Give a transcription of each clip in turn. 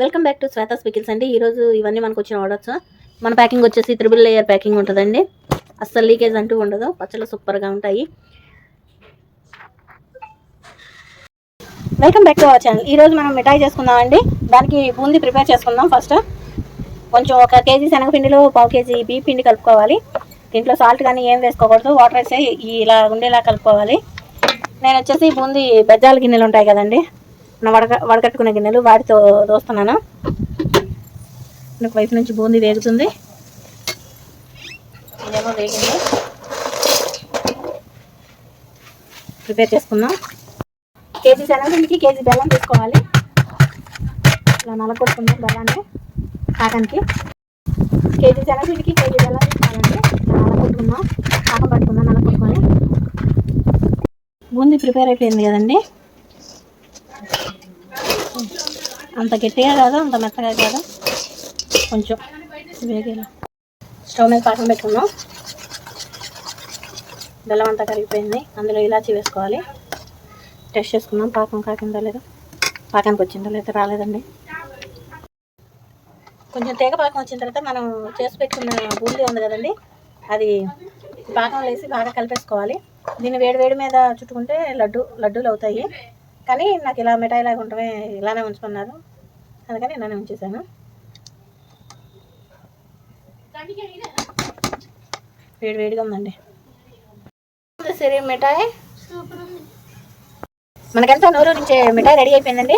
Welcome back to Shweta's pickles అండి. ఈరోజు ఇవన్నీ మనకు వచ్చిన ఆర్డర్స్. మన ప్యాకింగ్ వచ్చేసి 3 లేయర్ ప్యాకింగ్ ఉంటుందండి. అస్సలు లీకేజ్ అంటూ ఉండదు. పచ్చళ్ళు సూపర్గా ఉంటాయి. Welcome back to our channel. ఈరోజు మనం మిఠాయి చేసుకుందామండి. దానికి బూందీ ప్రిపేర్ చేసుకుందాం. ఫస్ట్ కొంచెం 1 కేజీ శనగపిండిలో 1/2 కేజీ బియ్య పిండి కలుపుకోవాలి. దీంట్లో సాల్ట్ కానీ ఏం వేసుకోకూడదు. వాటర్ వేసి ఇలా ఉండేలా కలుపుకోవాలి. నేను వచ్చేసి బూందీ బెజ్జాల గిన్నెలు ఉంటాయి కదండి, వడకట్టుకునే గిన్నెలు, వాటితో దోస్తున్నాను. ఒక వైపు నుంచి బూందీ వేగుతుంది, ఇదేమో వేగింది. ప్రిపేర్ చేసుకుందాం. కేజీ శనగపిండికి కేజీ బెల్లం తీసుకోవాలి. ఇలా నలకొట్టుకుందాం బెల్లాన్ని పాకానికి. కేజీ శనగపిండికి కేజీ బెల్లం తీసుకోవాలండి. ఇలా నలకొట్టుకుందాం, పాకం పట్టుకుందాం నలకొట్టుకొని. బూందీ ప్రిపేర్ అయిపోయింది కదండి. అంత గట్టిగా కాదు, అంత మెత్తగా కాదు, కొంచెం వేగేలా. స్టవ్ మీద పాకం పెట్టుకుందాం. బెల్లం అంతా కరిగిపోయింది. అందులో ఇలాచీ వేసుకోవాలి. టెస్ట్ చేసుకుందాం పాకం కాకిందా లేదా, పాకానికి వచ్చిందా లేదా. రాలేదండి. కొంచెం తీగ పాకం వచ్చిన తర్వాత మనం చేసి పెట్టుకున్న బూందీ ఉంది కదండి, అది పాకంలో వేసి బాగా కలిపేసుకోవాలి. దీన్ని వేడి మీద చుట్టుకుంటే లడ్డూలు అవుతాయి. కానీ నాకు ఇలా మిఠాయిలాగా ఉంటమే ఇలానే ఉంచుకున్నారు, అందుకని ఇలానే ఉంచేసాను. వేడిగా ఉందండి సరే. మిఠాయి మనకెంతో నూరు నుంచి మిఠాయి రెడీ అయిపోయిందండి.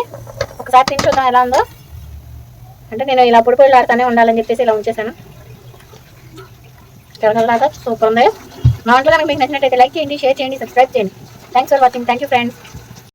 ఒకసారి తిని చూద్దాం ఎలా ఉందో. అంటే నేను ఇలా పొడి ఆడుతూనే ఉండాలని చెప్పేసి ఇలా ఉంచేసాను. కలగలలాగా సూపర్ ఉంది. మా వంటలు కనుక మీకు నచ్చినట్టయితే లైక్ చేయండి, షేర్ చేయండి, సబ్స్క్రైబ్ చేయండి. Thanks for watching. Thank you friends.